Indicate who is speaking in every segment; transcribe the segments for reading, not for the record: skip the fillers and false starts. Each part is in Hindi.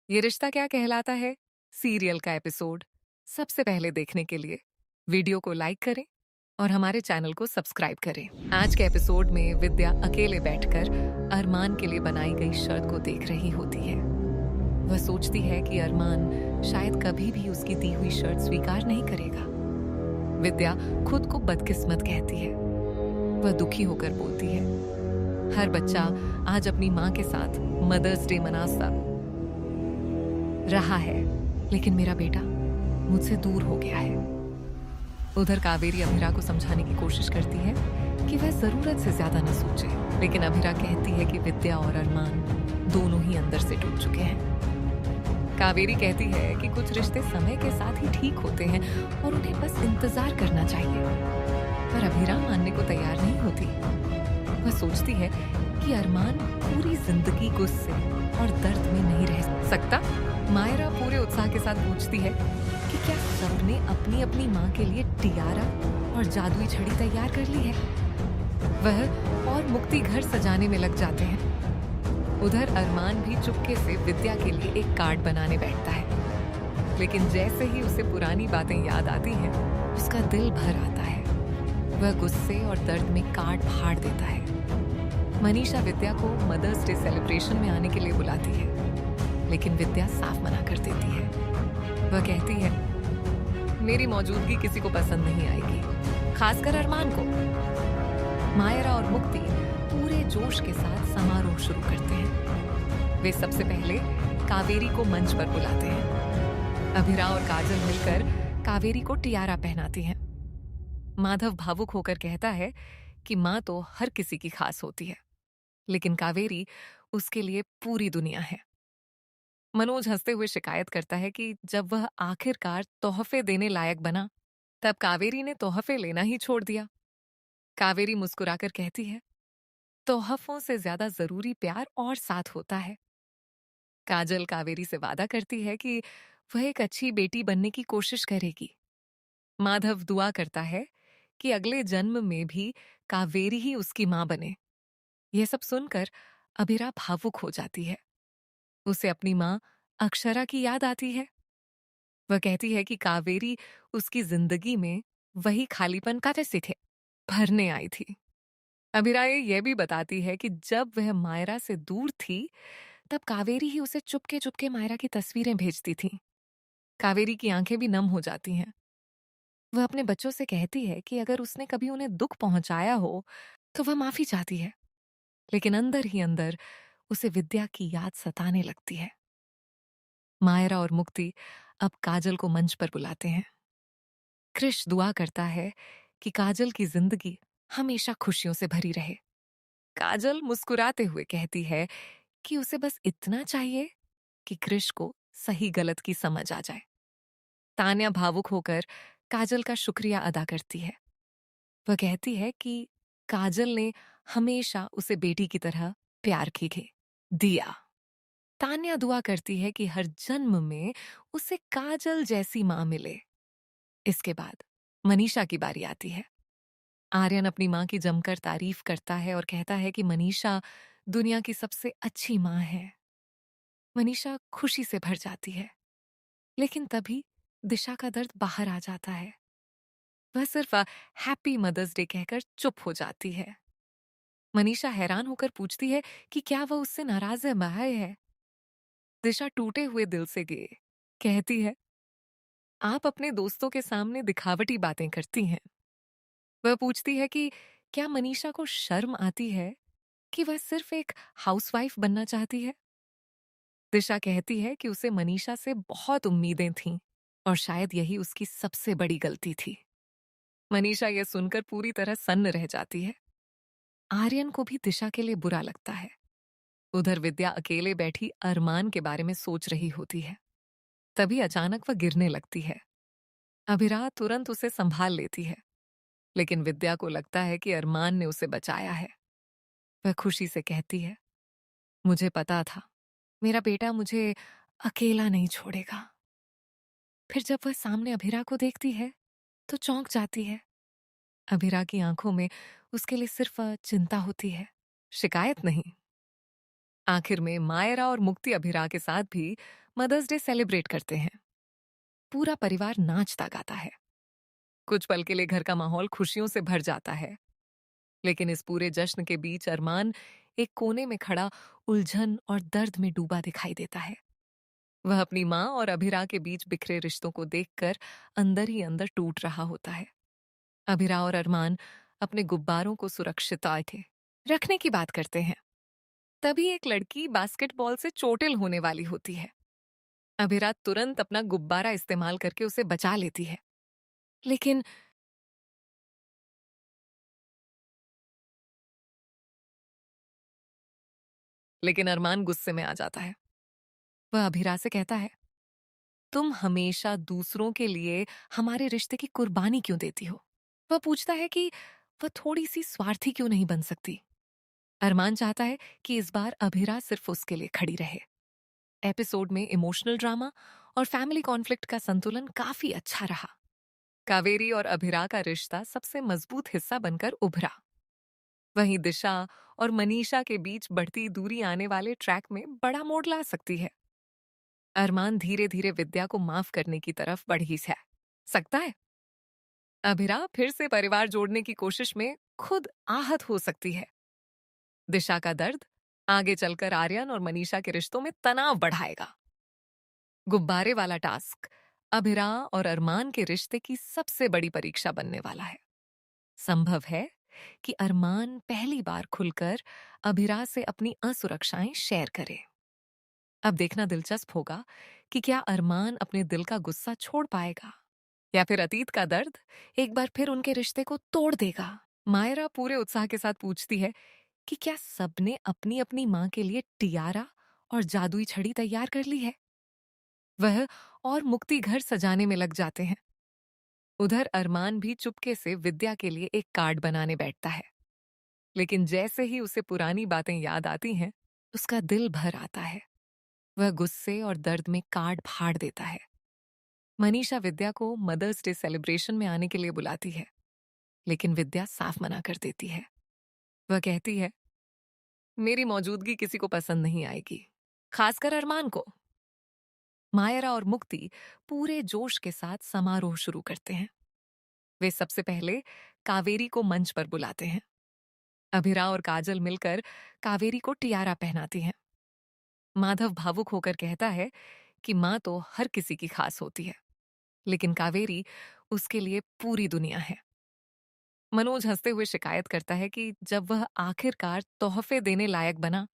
Speaker 1: ये रिश्ता क्या कहलाता है सीरियल का एपिसोड सबसे पहले देखने के लिए वीडियो को लाइक करें और हमारे चैनल को सब्सक्राइब करें। आज के एपिसोड में विद्या अकेले बैठकर अरमान के लिए बनाई गई शर्त को देख रही होती है। वह सोचती है कि अरमान शायद कभी भी उसकी दी हुई शर्त स्वीकार नहीं करेगा। विद्या खुद को बदकिस्मत कहती है। वह दुखी होकर बोलती है, हर बच्चा आज अपनी माँ के साथ मदर्स डे मनाता रहा है, लेकिन मेरा बेटा मुझसे दूर हो गया है। उधर कावेरी अभिरा को समझाने की कोशिश करती है कि वह जरूरत से ज्यादा न सोचे, लेकिन अभिरा कहती है कि विद्या और अरमान दोनों ही अंदर से टूट चुके हैं। कावेरी कहती है कि कुछ रिश्ते समय के साथ ही ठीक होते हैं और उन्हें बस इंतजार करना चाहिए, पर अभिरा मानने को तैयार नहीं होती। वह सोचती है कि अरमान पूरी जिंदगी गुस्से और दर्द में नहीं रह सकता। मायरा पूरे उत्साह के साथ पूछती है कि क्या सबने अपनी अपनी माँ के लिए टियारा और जादुई छड़ी तैयार कर ली है। वह और मुक्ति घर सजाने में लग जाते हैं। उधर अरमान भी चुपके से विद्या के लिए एक कार्ड बनाने बैठता है, लेकिन जैसे ही उसे पुरानी बातें याद आती हैं, उसका दिल भर आता है। वह गुस्से और दर्द में कार्ड फाड़ देता है। मनीषा विद्या को मदर्स डे सेलिब्रेशन में आने के लिए बुलाती है, लेकिन विद्या साफ मना कर देती है। वह कहती है, मेरी मौजूदगी किसी को पसंद नहीं आएगी, खासकर अरमान को। मायरा और मुक्ति पूरे जोश के साथ समारोह शुरू करते हैं। वे सबसे पहले कावेरी को मंच पर बुलाते हैं। अभिरा और काजल मिलकर कावेरी को टियारा पहनाती हैं। माधव भावुक होकर कहता है कि माँ तो हर किसी की खास होती है, लेकिन कावेरी उसके लिए पूरी दुनिया है। मनोज हंसते हुए शिकायत करता है कि जब वह आखिरकार तोहफे देने लायक बना, तब कावेरी ने तोहफे लेना ही छोड़ दिया। कावेरी मुस्कुराकर कहती है, तोहफों से ज्यादा जरूरी प्यार और साथ होता है। काजल कावेरी से वादा करती है कि वह एक अच्छी बेटी बनने की कोशिश करेगी। माधव दुआ करता है कि अगले जन्म में भी कावेरी ही उसकी मां बने। यह सब सुनकर अभिरा भावुक हो जाती है। उसे अपनी मां अक्षरा की याद आती है। वह कहती है कि कावेरी उसकी जिंदगी में वही खालीपन का जैसे थे भरने आई थी। अभिरा यह भी बताती है कि जब वह मायरा से दूर थी, तब कावेरी ही उसे चुपके चुपके मायरा की तस्वीरें भेजती थी। कावेरी की आंखें भी नम हो जाती हैं। वह अपने बच्चों से कहती है कि अगर उसने कभी उन्हें दुख पहुंचाया हो तो वह माफी चाहती है, लेकिन अंदर ही अंदर उसे विद्या की याद सताने लगती है। मायरा और मुक्ति अब काजल को मंच पर बुलाते हैं। कृष दुआ करता है कि काजल की जिंदगी हमेशा खुशियों से भरी रहे। काजल मुस्कुराते हुए कहती है कि उसे बस इतना चाहिए कि कृष को सही गलत की समझ आ जाए। तान्या भावुक होकर काजल का शुक्रिया अदा करती है। वह कहती है कि काजल ने हमेशा उसे बेटी की तरह प्यार की दिया। तान्या दुआ करती है कि हर जन्म में उसे काजल जैसी मां मिले। इसके बाद मनीषा की बारी आती है। आर्यन अपनी मां की जमकर तारीफ करता है और कहता है कि मनीषा दुनिया की सबसे अच्छी मां है। मनीषा खुशी से भर जाती है, लेकिन तभी दिशा का दर्द बाहर आ जाता है। वह सिर्फ हैप्पी मदर्स डे कहकर चुप हो जाती है। मनीषा हैरान होकर पूछती है कि क्या वह उससे नाराज है। दिशा टूटे हुए दिल से गए कहती है, आप अपने दोस्तों के सामने दिखावटी बातें करती हैं। वह पूछती है कि क्या मनीषा को शर्म आती है कि वह सिर्फ एक हाउसवाइफ बनना चाहती है। दिशा कहती है कि उसे मनीषा से बहुत उम्मीदें थीं और शायद यही उसकी सबसे बड़ी गलती थी। मनीषा यह सुनकर पूरी तरह सन्न रह जाती है। आर्यन को भी दिशा के लिए बुरा लगता है। उधर विद्या अकेले बैठी अरमान के बारे में सोच रही होती है। तभी अचानक वह गिरने लगती है। अभिरा तुरंत उसे संभाल लेती है, लेकिन विद्या को लगता है कि अरमान ने उसे बचाया है। वह खुशी से कहती है, मुझे पता था मेरा बेटा मुझे अकेला नहीं छोड़ेगा। फिर जब वह सामने अभिरा को देखती है तो चौंक जाती है। अभिरा की आंखों में उसके लिए सिर्फ चिंता होती है, शिकायत नहीं। आखिर में मायरा और मुक्ति अभिरा के साथ भी मदर्स डे सेलिब्रेट करते हैं। पूरा परिवार नाचता गाता है। कुछ पल के लिए घर का माहौल खुशियों से भर जाता है। लेकिन इस पूरे जश्न के बीच अरमान एक कोने में खड़ा उलझन और दर्द में डूबा दिखाई देता है। वह अपनी माँ और अभिरा के बीच बिखरे रिश्तों को देखकर अंदर ही अंदर टूट रहा होता है। अभिरा और अरमान अपने गुब्बारों को सुरक्षित आके रखने की बात करते हैं। तभी एक लड़की बास्केटबॉल से चोटिल होने वाली होती है। अभिरा तुरंत अपना गुब्बारा इस्तेमाल करके उसे बचा लेती है। लेकिन लेकिन अरमान गुस्से में आ जाता है। वह अभिरा से कहता है, तुम हमेशा दूसरों के लिए हमारे रिश्ते की कुर्बानी क्यों देती हो? वह पूछता है कि वह थोड़ी सी स्वार्थी क्यों नहीं बन सकती। अरमान चाहता है कि इस बार अभिरा सिर्फ उसके लिए खड़ी रहे। एपिसोड में इमोशनल ड्रामा और फैमिली कॉन्फ्लिक्ट का संतुलन काफी अच्छा रहा। कावेरी और अभिरा का रिश्ता सबसे मजबूत हिस्सा बनकर उभरा। वहीं दिशा और मनीषा के बीच बढ़ती दूरी आने वाले ट्रैक में बड़ा मोड़ ला सकती है। अरमान धीरे धीरे विद्या को माफ करने की तरफ बढ़ी है सकता है। अभिरा फिर से परिवार जोड़ने की कोशिश में खुद आहत हो सकती है। दिशा का दर्द आगे चलकर आर्यन और मनीषा के रिश्तों में तनाव बढ़ाएगा। गुब्बारे वाला टास्क अभिरा और अरमान के रिश्ते की सबसे बड़ी परीक्षा बनने वाला है। संभव है कि अरमान पहली बार खुलकर अभिरा से अपनी असुरक्षाएं शेयर करे। अब देखना दिलचस्प होगा कि क्या अरमान अपने दिल का गुस्सा छोड़ पाएगा या फिर अतीत का दर्द एक बार फिर उनके रिश्ते को तोड़ देगा। मायरा पूरे उत्साह के साथ पूछती है कि क्या सबने अपनी अपनी माँ के लिए टियारा और जादुई छड़ी तैयार कर ली है। वह और मुक्ति घर सजाने में लग जाते हैं। उधर अरमान भी चुपके से विद्या के लिए एक कार्ड बनाने बैठता है। लेकिन जैसे ही उसे पुरानी बातें याद आती हैं, उसका दिल भर आता है। वह गुस्से और दर्द में कार्ड फाड़ देता है। मनीषा विद्या को मदर्स डे सेलिब्रेशन में आने के लिए बुलाती है, लेकिन विद्या साफ मना कर देती है। वह कहती है, मेरी मौजूदगी किसी को पसंद नहीं आएगी, खासकर अरमान को। मायरा और मुक्ति पूरे जोश के साथ समारोह शुरू करते हैं। वे सबसे पहले कावेरी को मंच पर बुलाते हैं। अभिरा और काजल मिलकर कावेरी को टियारा पहनाती हैं। माधव भावुक होकर कहता है कि माँ तो हर किसी की खास होती है, लेकिन कावेरी उसके लिए पूरी दुनिया है। मनोज हंसते हुए शिकायत करता है कि जब वह आखिरकार तोहफे देने लायक बना,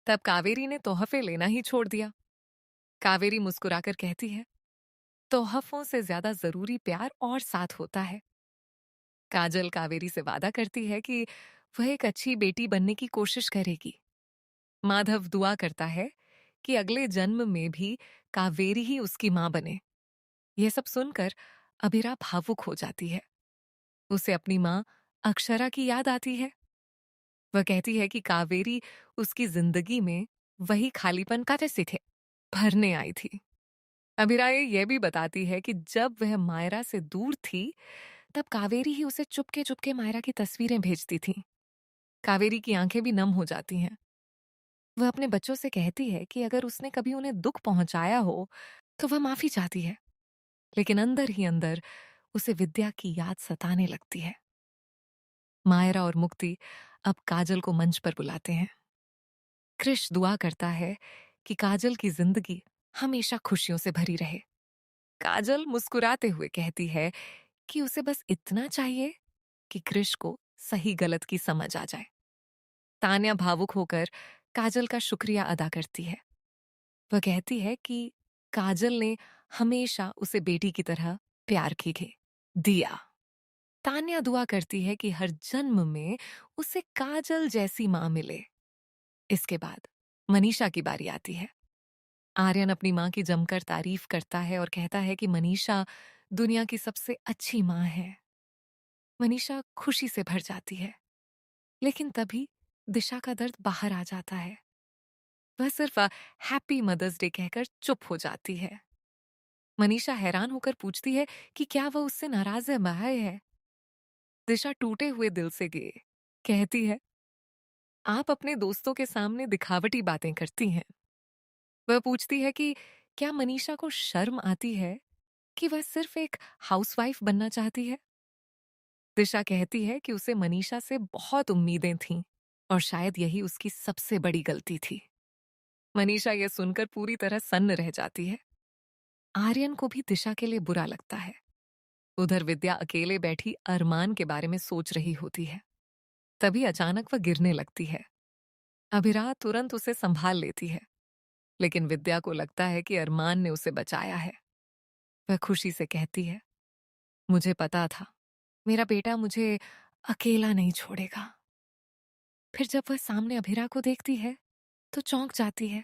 Speaker 1: तब कावेरी ने तोहफे लेना ही छोड़ दिया। कावेरी मुस्कुराकर कहती है, तोहफों से ज्यादा जरूरी प्यार और साथ होता है। काजल कावेरी से वादा करती है कि वह एक अच्छी बेटी बनने की कोशिश करेगी। माधव दुआ करता है कि अगले जन्म में भी कावेरी ही उसकी मां बने। यह सब सुनकर अभिरा भावुक हो जाती है। उसे अपनी मां अक्षरा की याद आती है। वह कहती है कि कावेरी उसकी जिंदगी में वही खालीपन का जैसे थे भरने आई थी। अभिरा यह भी बताती है कि जब वह मायरा से दूर थी, तब कावेरी ही उसे चुपके चुपके मायरा की तस्वीरें भेजती थी। कावेरी की आंखें भी नम हो जाती हैं। वह अपने बच्चों से कहती है कि अगर उसने कभी उन्हें दुख पहुंचाया हो तो वह माफी चाहती है, लेकिन अंदर ही अंदर उसे विद्या की याद सताने लगती है। मायरा और मुक्ति अब काजल को मंच पर बुलाते हैं। कृष दुआ करता है कि काजल की जिंदगी हमेशा खुशियों से भरी रहे। काजल मुस्कुराते हुए कहती है कि उसे बस इतना चाहिए कि कृष को सही गलत की समझ आ जाए। तान्या भावुक होकर काजल का शुक्रिया अदा करती है। वह कहती है कि काजल ने हमेशा उसे बेटी की तरह प्यार की दिया। तान्या दुआ करती है कि हर जन्म में उसे काजल जैसी मां मिले। इसके बाद मनीषा की बारी आती है। आर्यन अपनी मां की जमकर तारीफ करता है और कहता है कि मनीषा दुनिया की सबसे अच्छी मां है। मनीषा खुशी से भर जाती है, लेकिन तभी दिशा का दर्द बाहर आ जाता है। वह सिर्फ हैप्पी मदर्स डे कहकर चुप हो जाती है। मनीषा हैरान होकर पूछती है कि क्या वह उससे नाराज है। दिशा टूटे हुए दिल से गे कहती है, आप अपने दोस्तों के सामने दिखावटी बातें करती हैं। वह पूछती है कि क्या मनीषा को शर्म आती है कि वह सिर्फ एक हाउसवाइफ बनना चाहती है? दिशा कहती है कि उसे मनीषा से बहुत उम्मीदें थीं और शायद यही उसकी सबसे बड़ी गलती थी। मनीषा यह सुनकर पूरी तरह सन्न रह जाती है। आर्यन को भी दिशा के लिए बुरा लगता है। उधर विद्या अकेले बैठी अरमान के बारे में सोच रही होती है। तभी अचानक वह गिरने लगती है। अभिरा तुरंत उसे संभाल लेती है, लेकिन विद्या को लगता है कि अरमान ने उसे बचाया है। वह खुशी से कहती है, मुझे पता था मेरा बेटा मुझे अकेला नहीं छोड़ेगा। फिर जब वह सामने अभिरा को देखती है तो चौंक जाती है।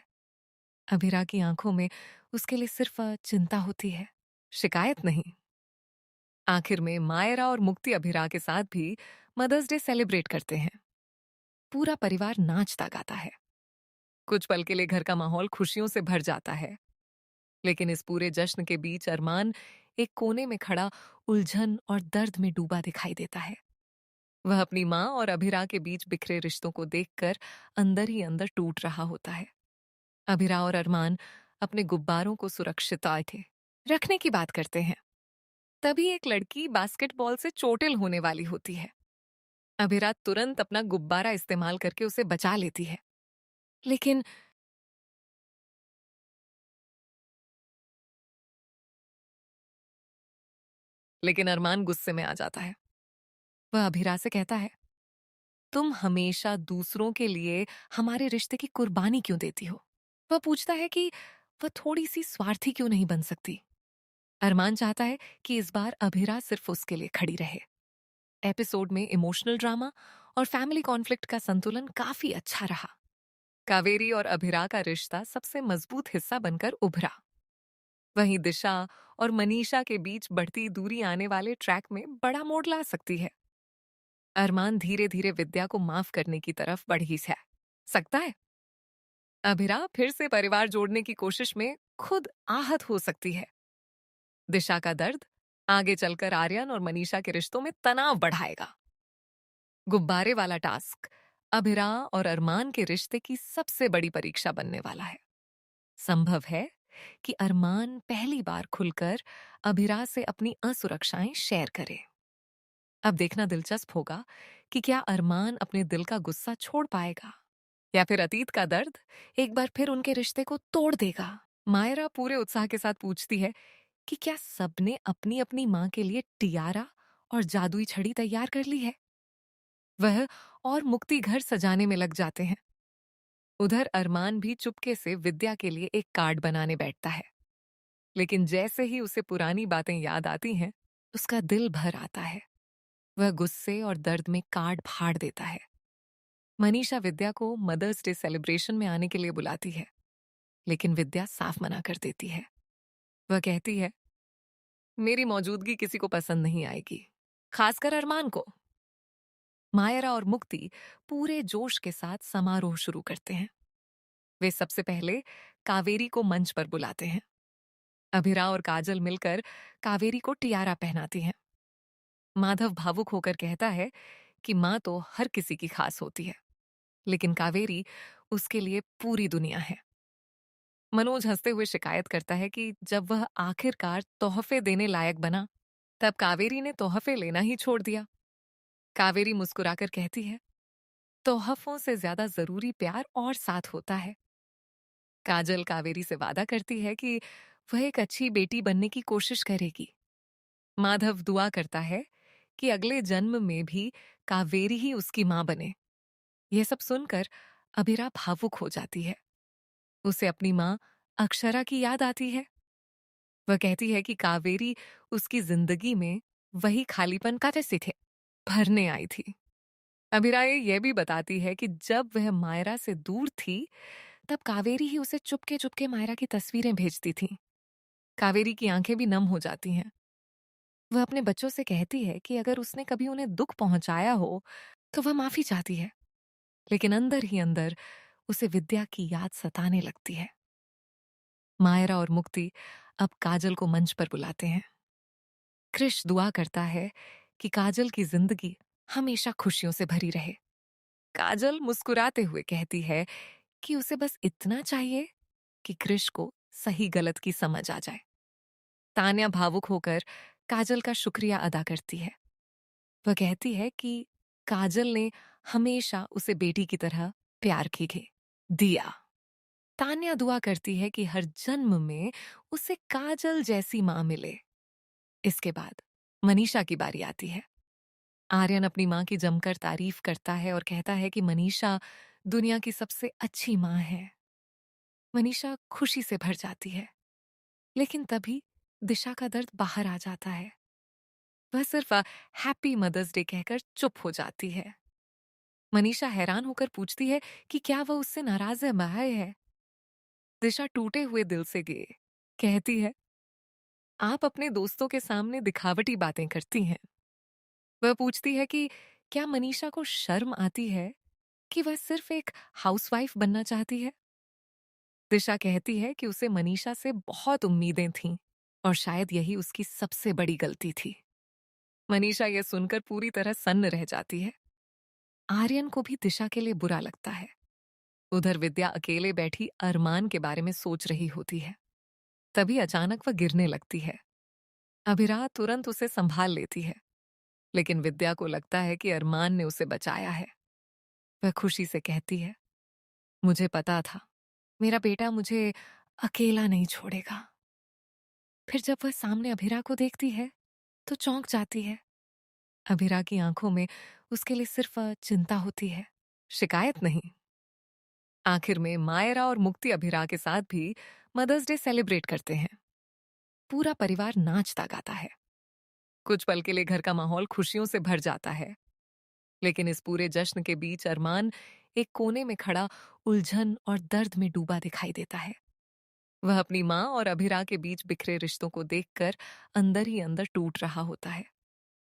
Speaker 1: अभिरा की आंखों में उसके लिए सिर्फ चिंता होती है, शिकायत नहीं। आखिर में मायरा और मुक्ति अभिरा के साथ भी मदर्स डे सेलिब्रेट करते हैं। पूरा परिवार नाचता गाता है। कुछ पल के लिए घर का माहौल खुशियों से भर जाता है, लेकिन इस पूरे जश्न के बीच अरमान एक कोने में खड़ा उलझन और दर्द में डूबा दिखाई देता है। वह अपनी माँ और अभिरा के बीच बिखरे रिश्तों को देखकर अंदर ही अंदर टूट रहा होता है। अभिरा और अरमान अपने गुब्बारों को सुरक्षित के रखने की बात करते हैं। तभी एक लड़की बास्केटबॉल से चोटिल होने वाली होती है। अभिरा तुरंत अपना गुब्बारा इस्तेमाल करके उसे बचा लेती है, लेकिन अरमान गुस्से में आ जाता है। वह अभिरा से कहता है, तुम हमेशा दूसरों के लिए हमारे रिश्ते की कुर्बानी क्यों देती हो? वह पूछता है कि वह थोड़ी सी स्वार्थी क्यों नहीं बन सकती। अरमान चाहता है कि इस बार अभिरा सिर्फ उसके लिए खड़ी रहे। एपिसोड में इमोशनल ड्रामा और फैमिली कॉन्फ्लिक्ट का संतुलन काफी अच्छा रहा। कावेरी और अभिरा का रिश्ता सबसे मजबूत हिस्सा बनकर उभरा। वहीं दिशा और मनीषा के बीच बढ़ती दूरी आने वाले ट्रैक में बड़ा मोड़ ला सकती है। अरमान धीरे धीरे विद्या को माफ करने की तरफ बढ़ सकता है। अभिरा फिर से परिवार जोड़ने की कोशिश में खुद आहत हो सकती है। दिशा का दर्द आगे चलकर आर्यन और मनीषा के रिश्तों में तनाव बढ़ाएगा। गुब्बारे वाला टास्क अभिरा और अरमान के रिश्ते की सबसे बड़ी परीक्षा बनने वाला है। संभव है कि अरमान पहली बार खुलकर अभिरा से अपनी असुरक्षाएं शेयर करे। अब देखना दिलचस्प होगा कि क्या अरमान अपने दिल का गुस्सा छोड़ पाएगा या फिर अतीत का दर्द एक बार फिर उनके रिश्ते को तोड़ देगा। मायरा पूरे उत्साह के साथ पूछती है कि क्या सबने अपनी अपनी माँ के लिए टियारा और जादुई छड़ी तैयार कर ली है। वह और मुक्ति घर सजाने में लग जाते हैं। उधर अरमान भी चुपके से विद्या के लिए एक कार्ड बनाने बैठता है, लेकिन जैसे ही उसे पुरानी बातें याद आती हैं, उसका दिल भर आता है। वह गुस्से और दर्द में कार्ड फाड़ देता है। मनीषा विद्या को मदर्स डे सेलिब्रेशन में आने के लिए बुलाती है, लेकिन विद्या साफ मना कर देती है। वह कहती है, मेरी मौजूदगी किसी को पसंद नहीं आएगी, खासकर अरमान को। मायरा और मुक्ति पूरे जोश के साथ समारोह शुरू करते हैं। वे सबसे पहले कावेरी को मंच पर बुलाते हैं। अभिरा और काजल मिलकर कावेरी को टियारा पहनाती हैं। माधव भावुक होकर कहता है कि माँ तो हर किसी की खास होती है, लेकिन कावेरी उसके लिए पूरी दुनिया है। मनोज हंसते हुए शिकायत करता है कि जब वह आखिरकार तोहफे देने लायक बना, तब कावेरी ने तोहफे लेना ही छोड़ दिया। कावेरी मुस्कुराकर कहती है, तोहफों से ज्यादा जरूरी प्यार और साथ होता है। काजल कावेरी से वादा करती है कि वह एक अच्छी बेटी बनने की कोशिश करेगी। माधव दुआ करता है कि अगले जन्म में भी कावेरी ही उसकी मां बने। यह सब सुनकर अभिरा भावुक हो जाती है। उसे अपनी मां अक्षरा की याद आती है। वह कहती है कि कावेरी उसकी जिंदगी में वही खालीपन का जैसे थे भरने आई थी। अभिरा यह भी बताती है कि जब वह मायरा से दूर थी, तब कावेरी ही उसे चुपके चुपके मायरा की तस्वीरें भेजती थी। कावेरी की आंखें भी नम हो जाती हैं। वह अपने बच्चों से कहती है कि अगर उसने कभी उन्हें दुख पहुंचाया हो तो वह माफी चाहती है, लेकिन अंदर ही अंदर उसे विद्या की याद सताने लगती है। मायरा और मुक्ति अब काजल को मंच पर बुलाते हैं। कृष दुआ करता है कि काजल की जिंदगी हमेशा खुशियों से भरी रहे। काजल मुस्कुराते हुए कहती है कि उसे बस इतना चाहिए कि कृष को सही गलत की समझ आ जाए। तान्या भावुक होकर काजल का शुक्रिया अदा करती है। वह कहती है कि काजल ने हमेशा उसे बेटी की तरह प्यार की दिया। तान्या दुआ करती है कि हर जन्म में उसे काजल जैसी मां मिले। इसके बाद मनीषा की बारी आती है। आर्यन अपनी मां की जमकर तारीफ करता है और कहता है कि मनीषा दुनिया की सबसे अच्छी मां है। मनीषा खुशी से भर जाती है, लेकिन तभी दिशा का दर्द बाहर आ जाता है। वह सिर्फ हैप्पी मदर्स डे कहकर चुप हो जाती है। मनीषा हैरान होकर पूछती है कि क्या वह उससे नाराज है। दिशा टूटे हुए दिल से गे कहती है, आप अपने दोस्तों के सामने दिखावटी बातें करती हैं। वह पूछती है कि क्या मनीषा को शर्म आती है कि वह सिर्फ एक हाउसवाइफ बनना चाहती है। दिशा कहती है कि उसे मनीषा से बहुत उम्मीदें थीं और शायद यही उसकी सबसे बड़ी गलती थी। मनीषा यह सुनकर पूरी तरह सन्न रह जाती है। आर्यन को भी दिशा के लिए बुरा लगता है। उधर विद्या अकेले बैठी अरमान के बारे में सोच रही होती है। तभी अचानक वह गिरने लगती है। अभिरा तुरंत उसे संभाल लेती है, लेकिन विद्या को लगता है कि अरमान ने उसे बचाया है। वह खुशी से कहती है, मुझे पता था मेरा बेटा मुझे अकेला नहीं छोड़ेगा। फिर जब वह सामने अभिरा को देखती है तो चौंक जाती है। अभिरा की आंखों में उसके लिए सिर्फ चिंता होती है, शिकायत नहीं। आखिर में मायरा और मुक्ति अभिरा के साथ भी मदर्स डे सेलिब्रेट करते हैं। पूरा परिवार नाचता गाता है। कुछ पल के लिए घर का माहौल खुशियों से भर जाता है, लेकिन इस पूरे जश्न के बीच अरमान एक कोने में खड़ा उलझन और दर्द में डूबा दिखाई देता है। वह अपनी मां और अभिरा के बीच बिखरे रिश्तों को देखकर अंदर ही अंदर टूट रहा होता है।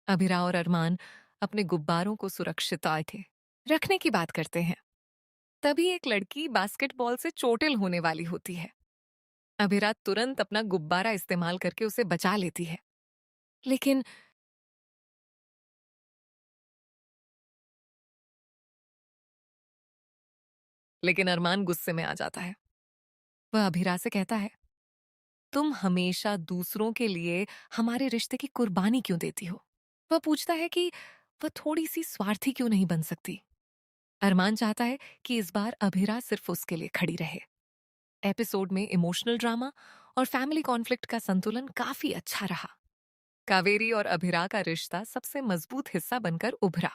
Speaker 1: अभिरा और अरमान अपने गुब्बारों को सुरक्षित आके रखने की बात करते हैं। तभी एक लड़की बास्केटबॉल से चोटिल होने वाली होती है। अभिरा तुरंत अपना गुब्बारा इस्तेमाल करके उसे बचा लेती है, लेकिन अरमान गुस्से में आ जाता है। वह अभिरा से कहता है, तुम हमेशा दूसरों के लिए हमारे रिश्ते की कुर्बानी क्यों देती हो। वह पूछता है कि वह थोड़ी सी स्वार्थी क्यों नहीं बन सकती। अरमान चाहता है कि इस बार अभिरा सिर्फ उसके लिए खड़ी रहे। एपिसोड में इमोशनल ड्रामा और फैमिली कॉन्फ्लिक्ट का संतुलन काफी अच्छा रहा। कावेरी और अभिरा का रिश्ता सबसे मजबूत हिस्सा बनकर उभरा।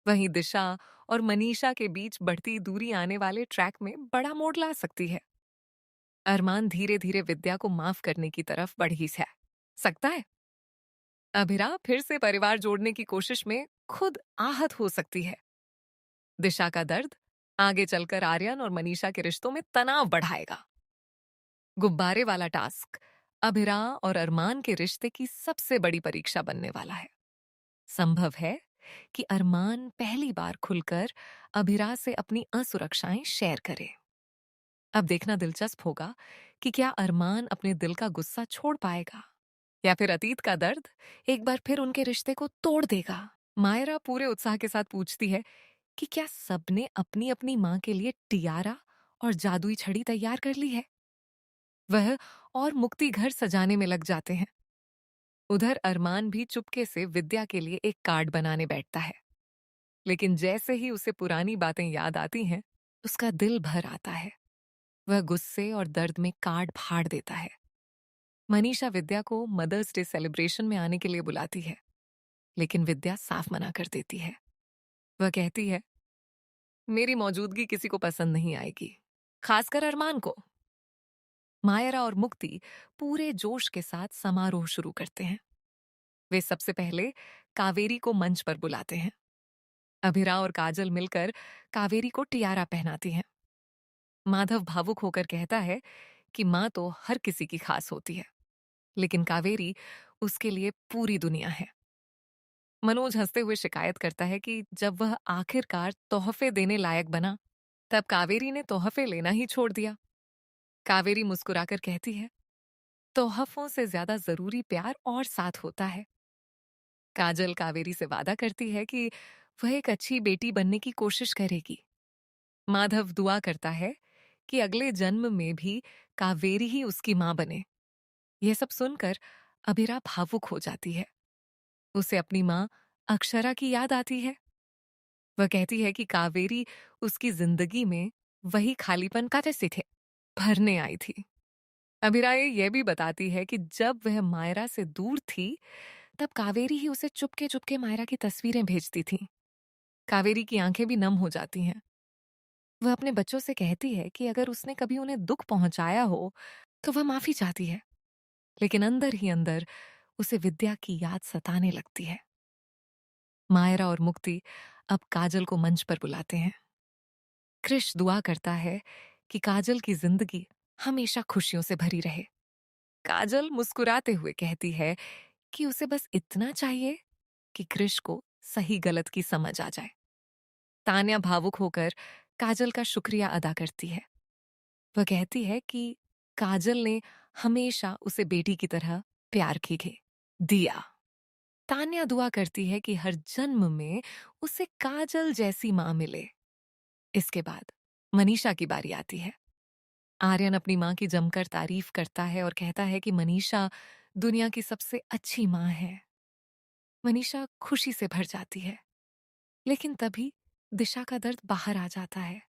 Speaker 1: वहीं दिशा और मनीषा के बीच बढ़ती दूरी आने वाले ट्रैक में बड़ा मोड़ ला सकती है। अरमान धीरे धीरे विद्या को माफ करने की तरफ बढ़ ही सकता है। अभिरा फिर से परिवार जोड़ने की कोशिश में खुद आहत हो सकती है। दिशा का दर्द आगे चलकर आर्यन और मनीषा के रिश्तों में तनाव बढ़ाएगा। गुब्बारे वाला टास्क अभिरा और अरमान के रिश्ते की सबसे बड़ी परीक्षा बनने वाला है। संभव है कि अरमान पहली बार खुलकर अभिरा से अपनी असुरक्षाएं शेयर करे। अब देखना दिलचस्प होगा कि क्या अरमान अपने दिल का गुस्सा छोड़ पाएगा या फिर अतीत का दर्द एक बार फिर उनके रिश्ते को तोड़ देगा। मायरा पूरे उत्साह के साथ पूछती है कि क्या सबने अपनी अपनी मां के लिए टियारा और जादुई छड़ी तैयार कर ली है। वह और मुक्ति घर सजाने में लग जाते हैं। उधर अरमान भी चुपके से विद्या के लिए एक कार्ड बनाने बैठता है, लेकिन जैसे ही उसे पुरानी बातें याद आती हैं, उसका दिल भर आता है। वह गुस्से और दर्द में कार्ड फाड़ देता है। मनीषा विद्या को मदर्स डे सेलिब्रेशन में आने के लिए बुलाती है, लेकिन विद्या साफ मना कर देती है। वह कहती है, मेरी मौजूदगी किसी को पसंद नहीं आएगी, खासकर अरमान को। मायरा और मुक्ति पूरे जोश के साथ समारोह शुरू करते हैं। वे सबसे पहले कावेरी को मंच पर बुलाते हैं। अभिरा और काजल मिलकर कावेरी को टियारा पहनाती हैं। माधव भावुक होकर कहता है कि मां तो हर किसी की खास होती है, लेकिन कावेरी उसके लिए पूरी दुनिया है। मनोज हंसते हुए शिकायत करता है कि जब वह आखिरकार तोहफे देने लायक बना, तब कावेरी ने तोहफे लेना ही छोड़ दिया। कावेरी मुस्कुराकर कहती है, तोहफों से ज्यादा जरूरी प्यार और साथ होता है। काजल कावेरी से वादा करती है कि वह एक अच्छी बेटी बनने की कोशिश करेगी। माधव दुआ करता है कि अगले जन्म में भी कावेरी ही उसकी मां बने। यह सब सुनकर अभिरा भावुक हो जाती है। उसे अपनी मां अक्षरा की याद आती है। वह कहती है कि कावेरी उसकी जिंदगी में वही खालीपन का जैसे थे भरने आई थी। अभिरा यह भी बताती है कि जब वह मायरा से दूर थी, तब कावेरी ही उसे चुपके चुपके मायरा की तस्वीरें भेजती थी। कावेरी की आंखें भी नम हो जाती हैं। वह अपने बच्चों से कहती है कि अगर उसने कभी उन्हें दुख पहुंचाया हो, तो वह माफी चाहती है। लेकिन अंदर ही अंदर उसे विद्या की याद सताने लगती है। मायरा और मुक्ति अब काजल को मंच पर बुलाते हैं। कृष दुआ करता है कि काजल की जिंदगी हमेशा खुशियों से भरी रहे। काजल मुस्कुराते हुए कहती है कि उसे बस इतना चाहिए कि कृष को सही गलत की समझ आ जाए। तान्या भावुक होकर काजल का शुक्रिया अदा करती है। वह कहती है कि काजल ने हमेशा उसे बेटी की तरह प्यार की दिया। तान्या दुआ करती है कि हर जन्म में उसे काजल जैसी मां मिले। इसके बाद मनीषा की बारी आती है। आर्यन अपनी मां की जमकर तारीफ करता है और कहता है कि मनीषा दुनिया की सबसे अच्छी मां है। मनीषा खुशी से भर जाती है, लेकिन तभी दिशा का दर्द बाहर आ जाता है।